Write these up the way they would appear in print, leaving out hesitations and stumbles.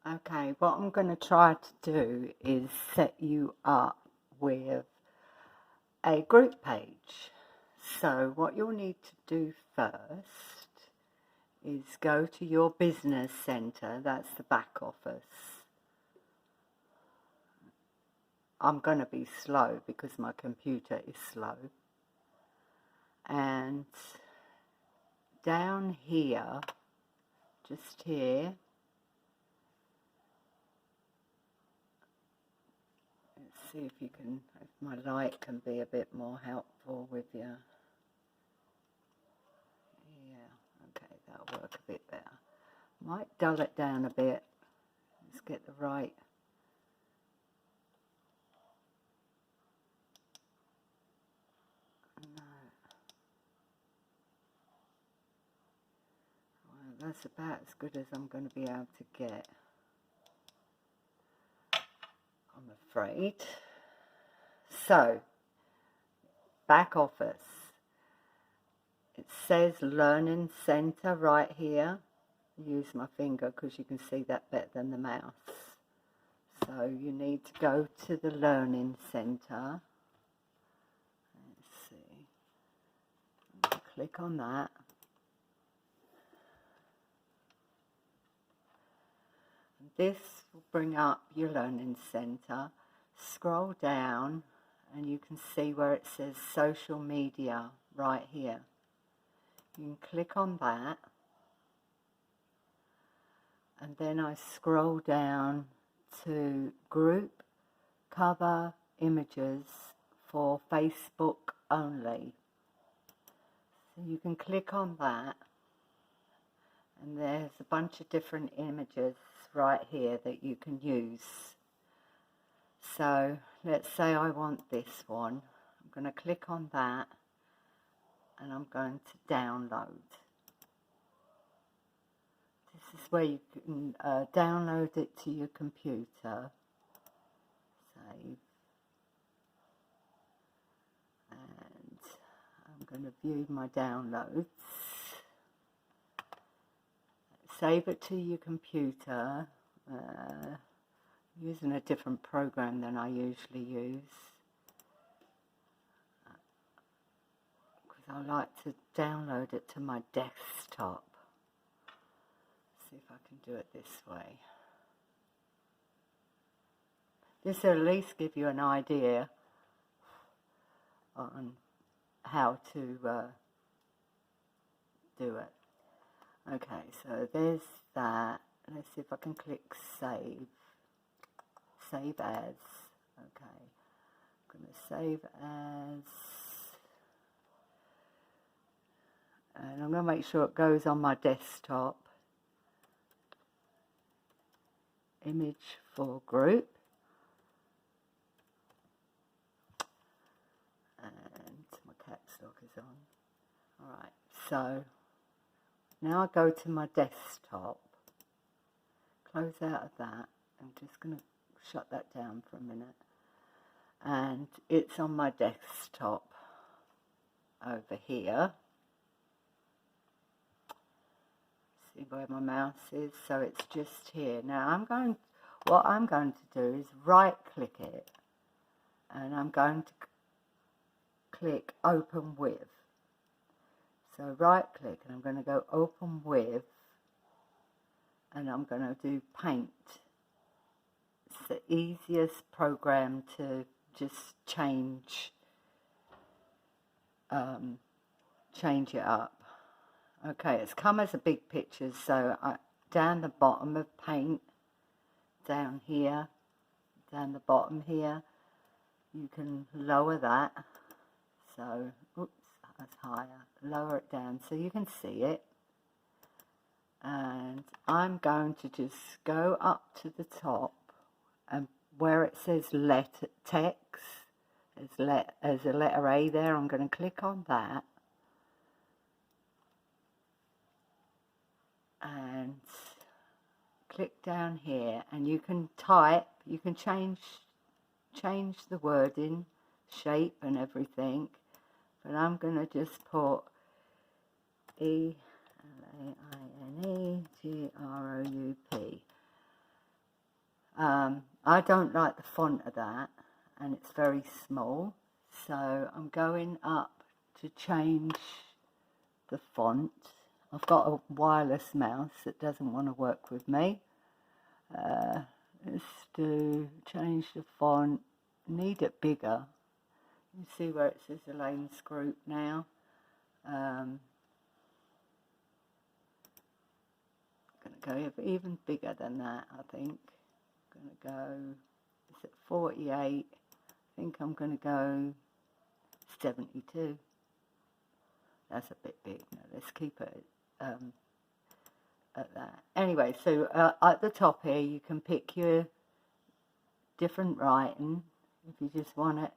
Okay, what I'm going to try to do is set you up with a group page. So what you'll need to do first is go to your business centre, that's the back office. I'm going to be slow because my computer is slow. And down here, just here, let's see if you can, if my light can be a bit more helpful with you. Yeah, okay, that'll work a bit better. Might dull it down a bit. Let's get the right. No. Well, that's about as good as I'm going to be able to get, I'm afraid. So, back office. It says Learning Centre right here. Use my finger because you can see that better than the mouse. So you need to go to the Learning Centre. Let's see. Click on that. This will bring up your Learning Centre. Scroll down and you can see where it says Social Media right here. You can click on that. And then I scroll down to Group Cover Images for Facebook only. So you can click on that. And there's a bunch of different images right here that you can use. So let's say I want this one. I'm going to click on that and I'm going to download. This is where you can download it to your computer. Save. And I'm going to view my downloads. Save it to your computer. Using a different program than I usually use. Because I like to download it to my desktop. See if I can do it this way. This will at least give you an idea on how to do it. Okay, so there's that. Let's see if I can click save. Save as. Okay, I'm going to save as. And I'm going to make sure it goes on my desktop. Image for group. And my caps lock is on. Alright, so now I go to my desktop. Close out of that. I'm just going to shut that down for a minute. And it's on my desktop over here. See where my mouse is? So it's just here. Now what I'm going to do is right click it. And I'm going to click open with. So right click and I'm going to go open with. And I'm going to do paint. It's the easiest program to just change it up. Okay, it's come as a big picture, so down the bottom of paint, down here, down the bottom here, you can lower that. So, oops, that's higher. Lower it down so you can see it. And I'm going to just go up to the top and where it says text, there's a letter A there, I'm going to click on that. And click down here and you can type, you can change the wording, shape and everything. But I'm going to just put E-L-A-I-N-E-G-R-O-U-P. I don't like the font of that, and it's very small, so I'm going up to change the font. I've got a wireless mouse that doesn't want to work with me. Let's do change the font. Need it bigger. You see where it says Elaine's Group now. Going to go even bigger than that, I think. Going to go, it's at 48. I think I'm going to go 72. That's a bit big. No, let's keep it at that. Anyway, so at the top here, you can pick your different writing. If you just want it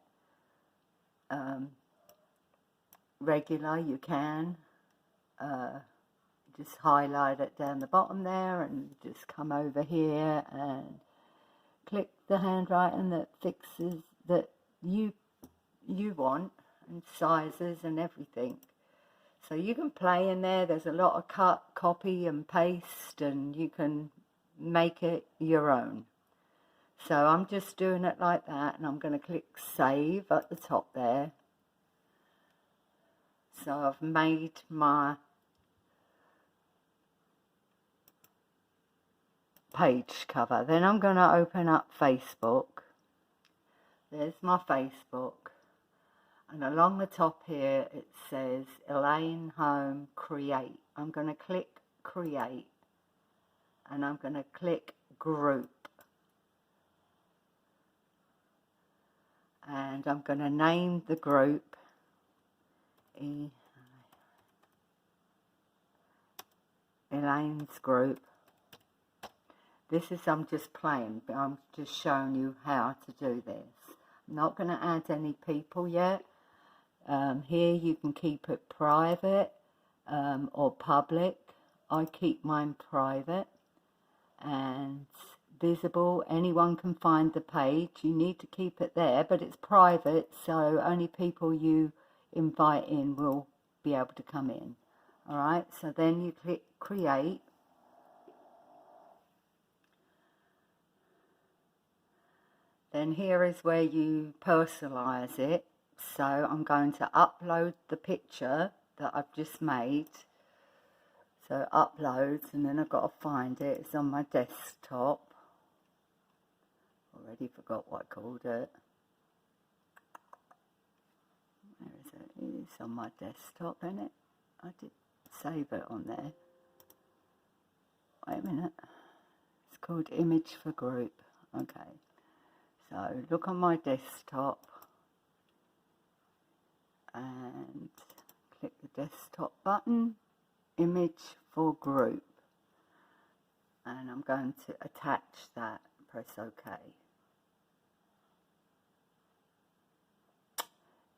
regular, you can. Just highlight it down the bottom there and just come over here and click the handwriting that fixes that you want, and sizes and everything. So you can play in there. There's a lot of cut, copy and paste, and you can make it your own. So I'm just doing it like that, and I'm going to click save at the top there. So I've made my page cover. Then I'm going to open up Facebook. There's my Facebook. And along the top here it says Elaine Home Create. I'm going to click Create. And I'm going to click Group. And I'm going to name the group Elaine's Group. This is, I'm just playing, but I'm just showing you how to do this. I'm not going to add any people yet. Here you can keep it private or public. I keep mine private and visible. Anyone can find the page. You need to keep it there, but it's private, so only people you invite in will be able to come in. Alright, so then you click create. Then here is where you personalise it. So I'm going to upload the picture that I've just made. So uploads, and then I've got to find it. It's on my desktop. Already forgot what I called it. Where is it? It's on my desktop, isn't it? I did save it on there. Wait a minute. It's called Image for Group. Okay. So look on my desktop and click the desktop button, Image for Group, and I'm going to attach that. Press OK.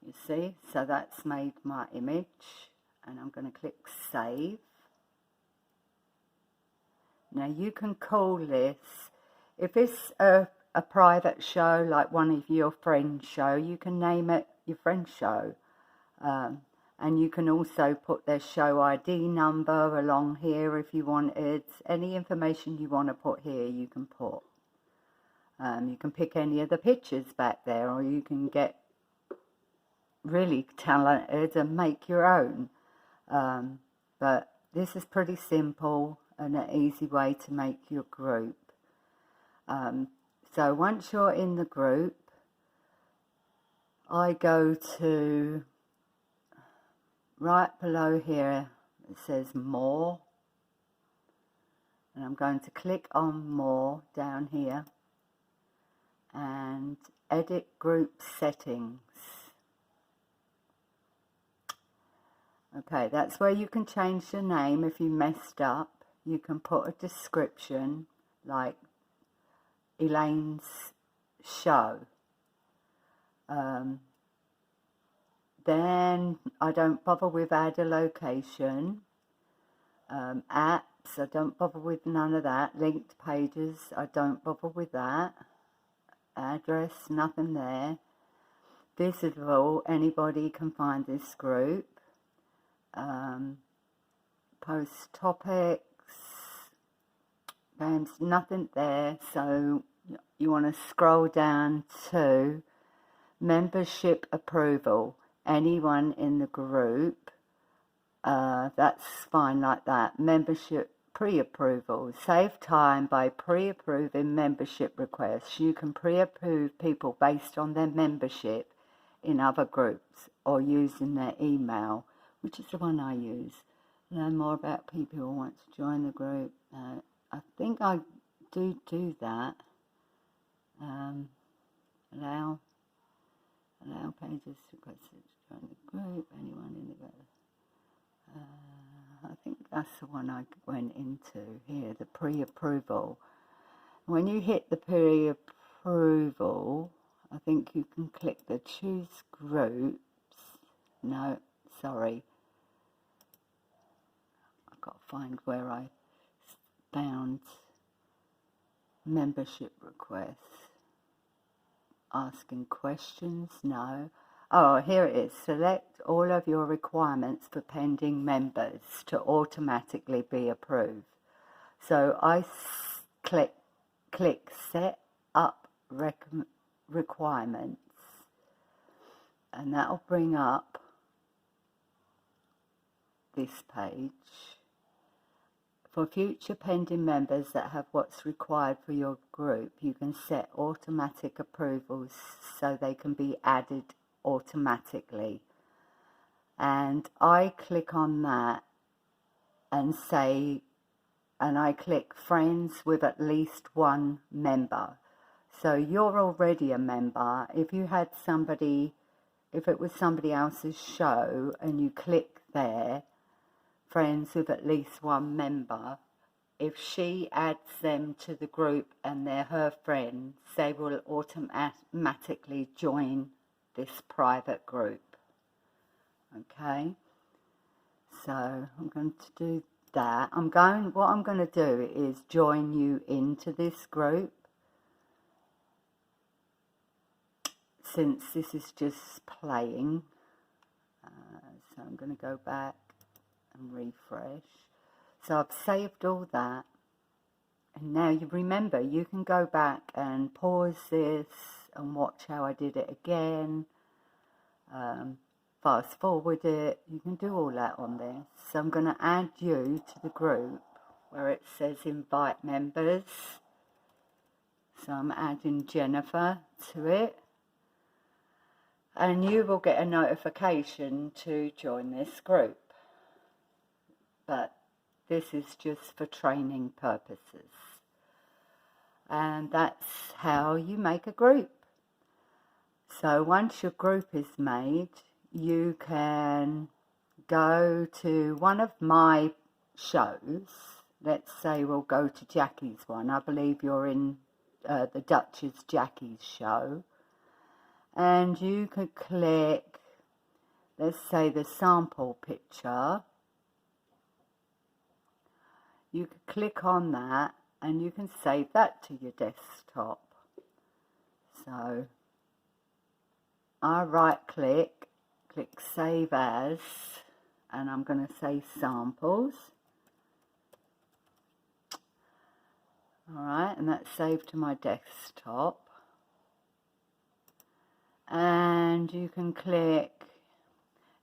You see, so that's made my image, and I'm going to click Save. Now you can call this, if it's a private show like one of your friends' show, you can name it your friend's show. And you can also put their show ID number along here if you wanted. Any information you want to put here, you can put. You can pick any of the pictures back there, or you can get really talented and make your own. But this is pretty simple and an easy way to make your group. So once you're in the group, I go to right below here, it says More, and I'm going to click on More down here and Edit Group Settings. Okay, that's where you can change the name if you messed up. You can put a description like Elaine's Show. Then I don't bother with add a location. Apps, I don't bother with none of that. Linked pages, I don't bother with that. Address, nothing there. Visible, anybody can find this group. Post topics, games, nothing there. So you want to scroll down to membership approval. Anyone in the group, that's fine like that. Membership pre-approval. Save time by pre-approving membership requests. You can pre-approve people based on their membership in other groups or using their email, which is the one I use. Learn more about people who want to join the group. I think I do that. Allow pages requested to join the group. Anyone in the group. I think that's the one I went into here, the pre-approval. When you hit the pre-approval, I think you can click the choose groups. No, sorry. I've got to find where I found membership requests. Asking questions, no. Oh, here it is. Select all of your requirements for pending members to automatically be approved. So I click set up requirements, and that'll bring up this page. For future pending members that have what's required for your group, you can set automatic approvals so they can be added automatically. And I click on that and I click friends with at least one member. So you're already a member. If you had somebody, if it was somebody else's show and you click there, friends with at least one member, if she adds them to the group and they're her friends, they will automatically join this private group. Okay, so I'm going to do that. What I'm going to do is join you into this group, since this is just playing. So I'm going to go back and refresh. So I've saved all that, and now you remember you can go back and pause this and watch how I did it again, fast forward it. You can do all that on this. So I'm going to add you to the group where it says invite members. So I'm adding Jennifer to it, and you will get a notification to join this group. But this is just for training purposes. And that's how you make a group. So once your group is made, you can go to one of my shows. Let's say we'll go to Jackie's one. I believe you're in the Duchess Jackie's show. And you could click, let's say, the sample picture. You could click on that and you can save that to your desktop. So I right click, click save as, and I'm going to say samples. Alright, and that's saved to my desktop. And you can click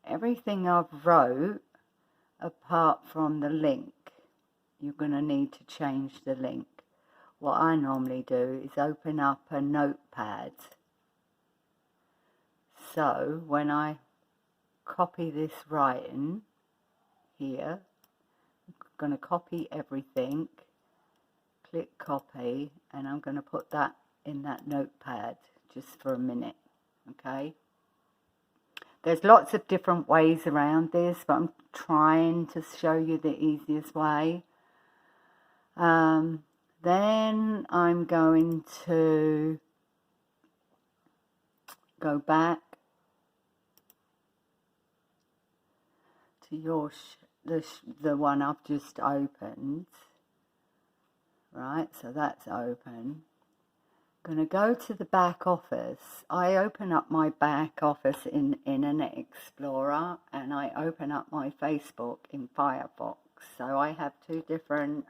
everything I've wrote apart from the link. You're going to need to change the link. What I normally do is open up a notepad. So when I copy this writing here, I'm going to copy everything, click copy, and I'm going to put that in that notepad just for a minute. Okay? There's lots of different ways around this, but I'm trying to show you the easiest way. Then I'm going to go back to your the one I've just opened. Right, so that's open. I'm going to go to the back office. I open up my back office in Internet Explorer, and I open up my Facebook in Firefox. So I have two different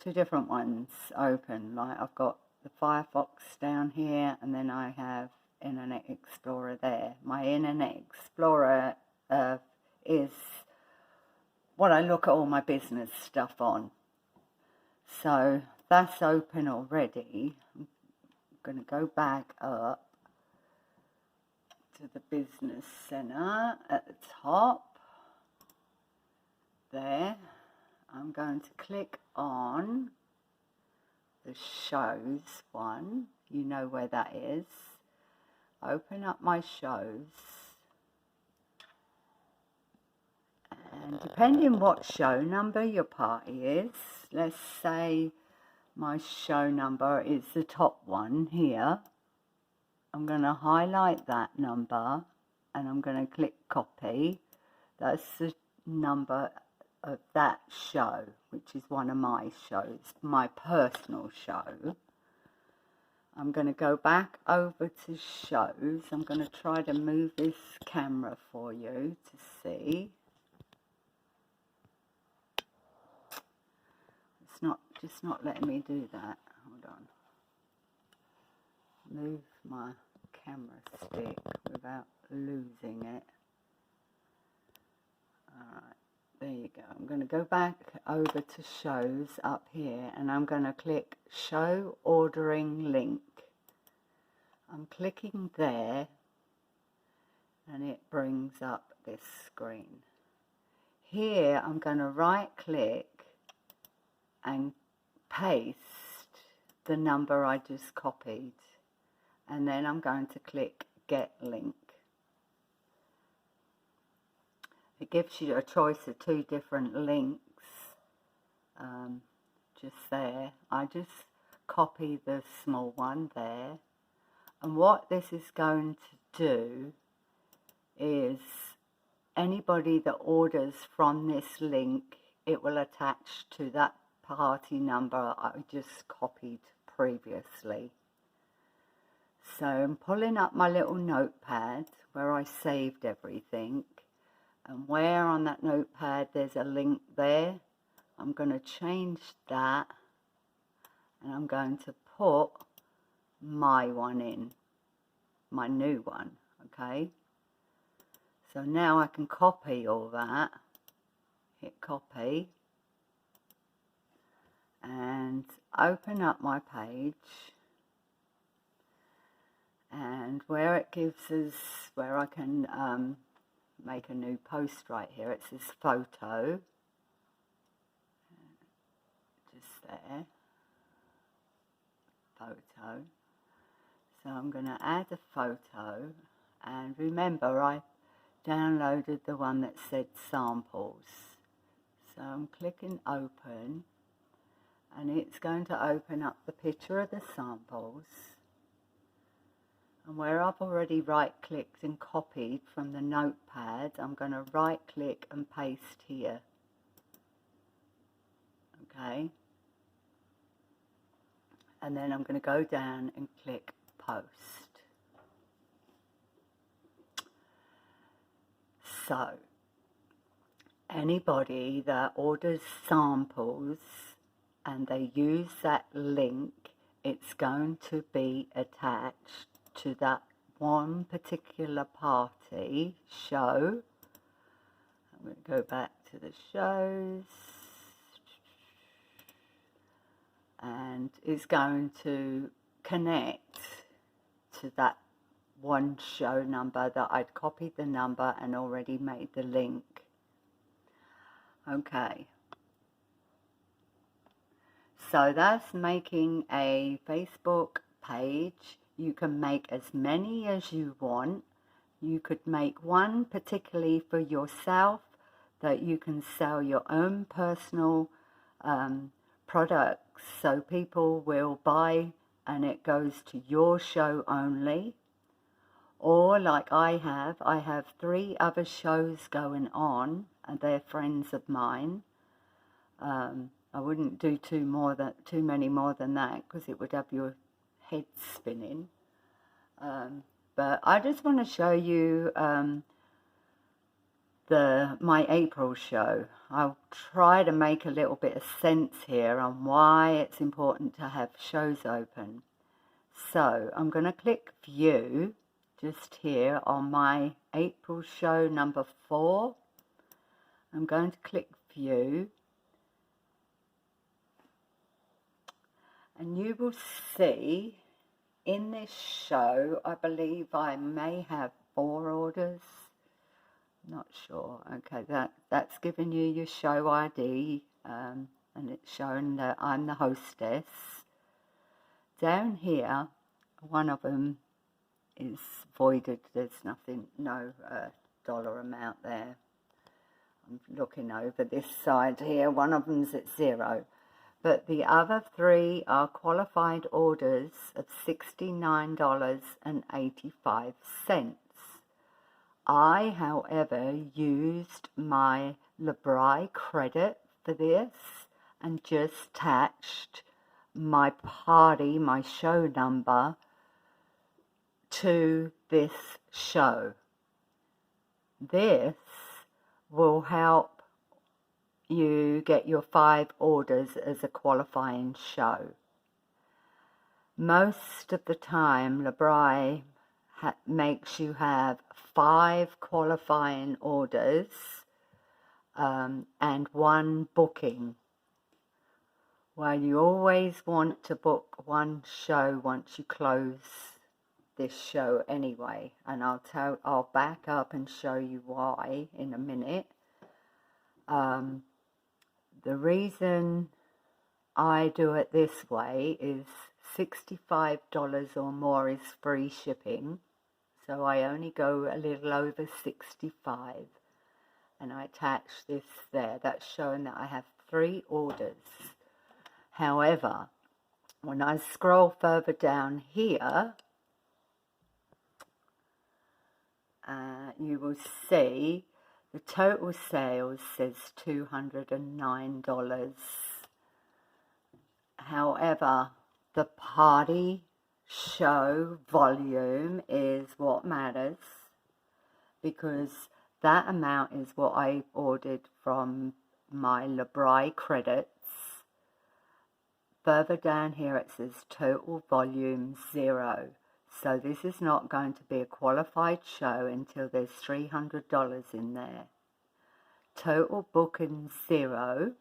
two different ones open. Like I've got the Firefox down here, and then I have Internet Explorer there. My Internet Explorer is what I look at all my business stuff on. So that's open already. I'm going to go back up to the business center at the top there. I'm going to click on the shows one. You know where that is. Open up my shows, and depending what show number your party is, let's say my show number is the top one here. I'm going to highlight that number and I'm going to click copy. That's the number of that show, which is one of my shows, my personal show. I'm going to go back over to shows. I'm going to try to move this camera for you to see. It's just not letting me do that. Hold on. Move my camera stick without losing it. Alright, there you go. I'm going to go back over to shows up here, and I'm going to click show ordering link. I'm clicking there, and it brings up this screen. Here I'm going to right click and paste the number I just copied, and then I'm going to click get link. It gives you a choice of two different links just there. I just copy the small one there, and what this is going to do is anybody that orders from this link, it will attach to that party number I just copied previously. So I'm pulling up my little notepad where I saved everything, and where on that notepad there's a link there, I'm going to change that, and I'm going to put my one in, my new one, okay? So now I can copy all that, hit copy, and open up my page, and where it gives us, where I can make a new post right here, it says photo, just there, photo. So I'm going to add a photo, and remember I downloaded the one that said samples. So I'm clicking open, and it's going to open up the picture of the samples. And where I've already right-clicked and copied from the notepad, I'm going to right-click and paste here. Okay? And then I'm going to go down and click post. So, anybody that orders samples and they use that link, it's going to be attached to that one particular party show. I'm going to go back to the shows, and it's going to connect to that one show number that I'd copied the number and already made the link. Okay. So that's making a Facebook page. You can make as many as you want. You could make one particularly for yourself that you can sell your own personal products, so people will buy and it goes to your show only. Or like I have 3 other shows going on, and they're friends of mine. I wouldn't do too many more than that, because it would have your head spinning. But I just want to show you my April show. I'll try to make a little bit of sense here on why it's important to have shows open. So I'm going to click view just here on my April show number 4. I'm going to click view, and you will see in this show, I believe I may have 4 orders. Not sure. Okay, that's giving you your show ID, and it's showing that I'm the hostess. Down here, one of them is voided. There's nothing, no dollar amount there. I'm looking over this side here. One of them's at 0. But the other 3 are qualified orders of $69.85. I, however, used my LeBri credit for this and just attached my party, my show number, to this show. This will help you get your 5 orders as a qualifying show. Most of the time, LeBri makes you have 5 qualifying orders and 1 booking. Well, you always want to book 1 show once you close this show anyway, and I'll back up and show you why in a minute. The reason I do it this way is $65 or more is free shipping. So I only go a little over 65, and I attach this there. That's showing that I have 3 orders. However, when I scroll further down here, you will see the total sales says $209. However, the party show volume is what matters, because that amount is what I ordered from my LeBri credits. Further down here it says total volume 0. So this is not going to be a qualified show until there's $300 in there. Total booking 0.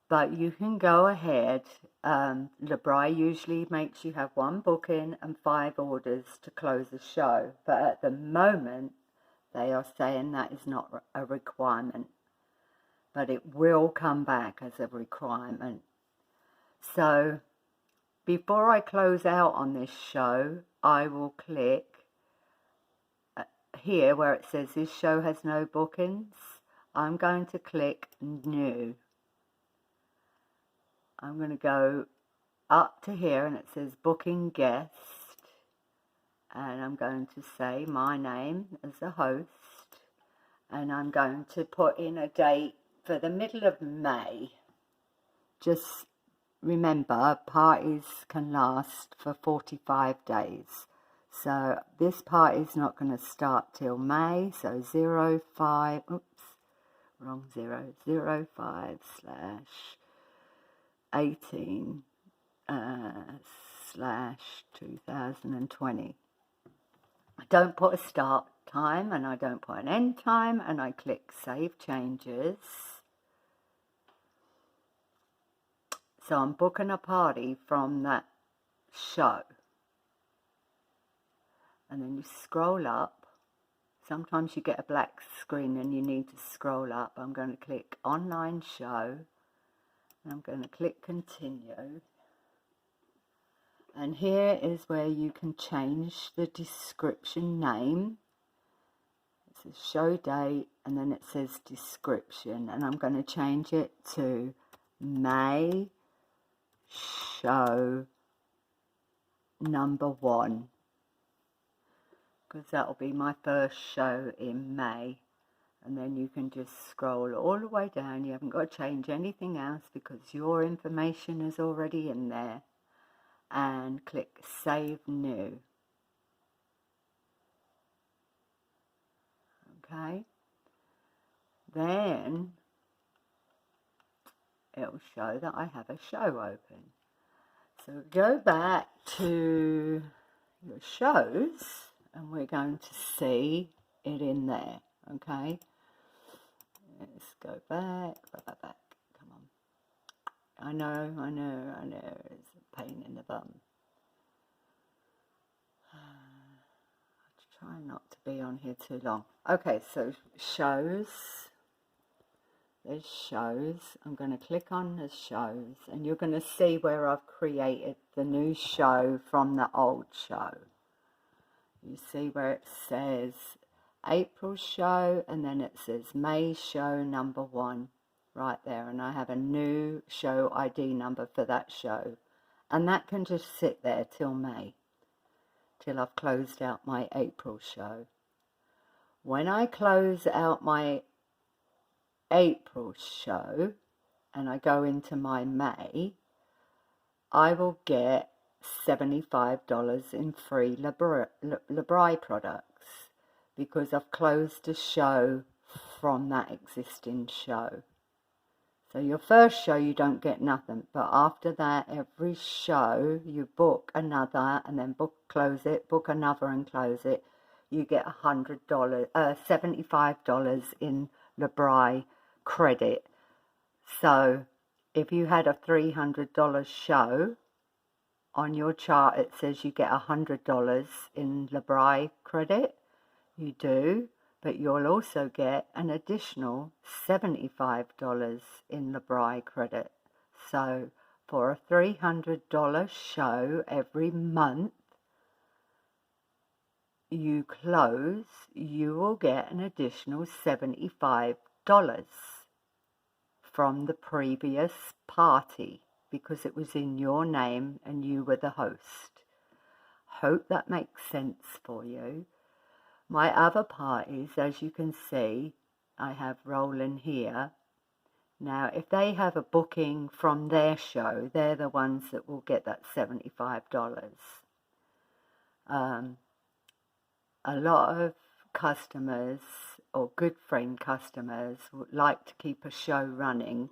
But you can go ahead. LeBri usually makes you have 1 booking and 5 orders to close a show. But at the moment, they are saying that is not a requirement. But it will come back as a requirement. So before I close out on this show, I will click here where it says this show has no bookings. I'm going to click new. I'm going to go up to here and it says booking guest, and I'm going to say my name as a host, and I'm going to put in a date for the middle of May. Just remember, parties can last for 45 days. So this party is not going to start till May. So 05, oops, wrong 0, 05/18/2020. I don't put a start time and I don't put an end time, and I click Save Changes. So I'm booking a party from that show. And then you scroll up. Sometimes you get a black screen and you need to scroll up. I'm going to click Online Show. And I'm going to click Continue. And here is where you can change the description name. It says show date, and then it says description. And I'm going to change it to May show number 1, because that will be my first show in May. And then you can just scroll all the way down. You haven't got to change anything else because your information is already in there, and click Save New. Okay, then it'll show that I have a show open. So go back to your shows and we're going to see it in there, okay? Let's go back. Come on. I know, it's a pain in the bum. I'll try not to be on here too long. Okay, so shows. There's shows. I'm going to click on the shows and you're going to see where I've created the new show from the old show. You see where it says April show and then it says May show number 1 right there, and I have a new show ID number for that show, and that can just sit there till May, till I've closed out my April show. When I close out my April show and I go into my May, I will get $75 in free Libri products because I've closed a show from that existing show. So your first show you don't get nothing, but after that every show you book another and then close it, book another and close it, you get $75 in Libri credit. So if you had a $300 show, on your chart it says you get $100 in Libri credit. You do, but you'll also get an additional $75 in Libri credit. So for a $300 show every month you close, you will get an additional $75 from the previous party because it was in your name and you were the host. Hope that makes sense for you. My other parties, as you can see, I have rolling here. Now, if they have a booking from their show, they're the ones that will get that $75. A lot of customers or good friend customers would like to keep a show running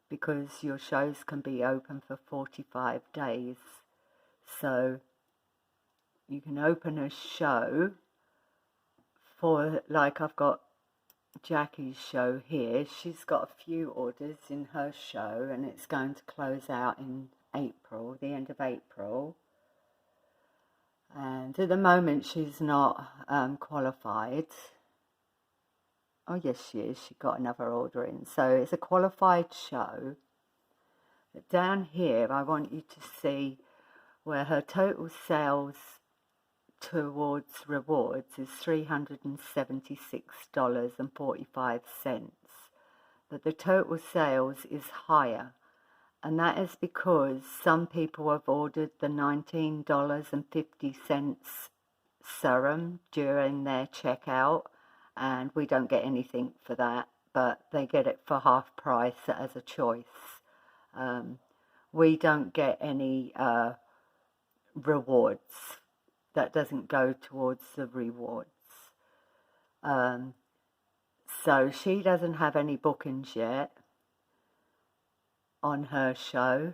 because your shows can be open for 45 days. So you can open a show for, like I've got Jackie's show here. She's got a few orders in her show and it's going to close out in April, the end of April. And at the moment she's not qualified. Oh yes she is, she got another order in. So it's a qualified show. But down here I want you to see where her total sales towards rewards is $376.45. But the total sales is higher. And that is because some people have ordered the $19.50 serum during their checkout, and we don't get anything for that, but they get it for half price as a choice. We don't get any rewards. That doesn't go towards the rewards. So she doesn't have any bookings yet on her show,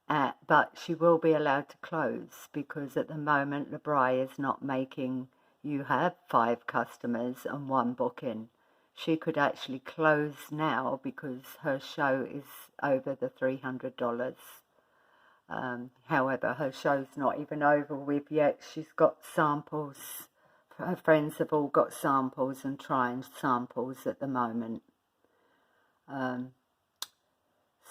but she will be allowed to close because at the moment Libri is not making you have 5 customers and 1 booking. She could actually close now because her show is over the $300. However, her show's not even over with yet. She's got samples. Her friends have all got samples and trying samples at the moment.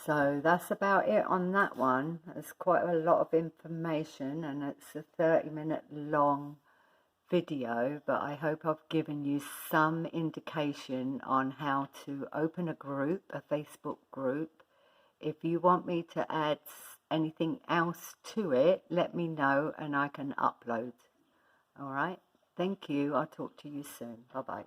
So that's about it on that one. There's quite a lot of information and it's a 30-minute long video, but I hope I've given you some indication on how to open a group, a Facebook group. If you want me to add anything else to it, let me know and I can upload. All right, thank you. I'll talk to you soon. Bye-bye.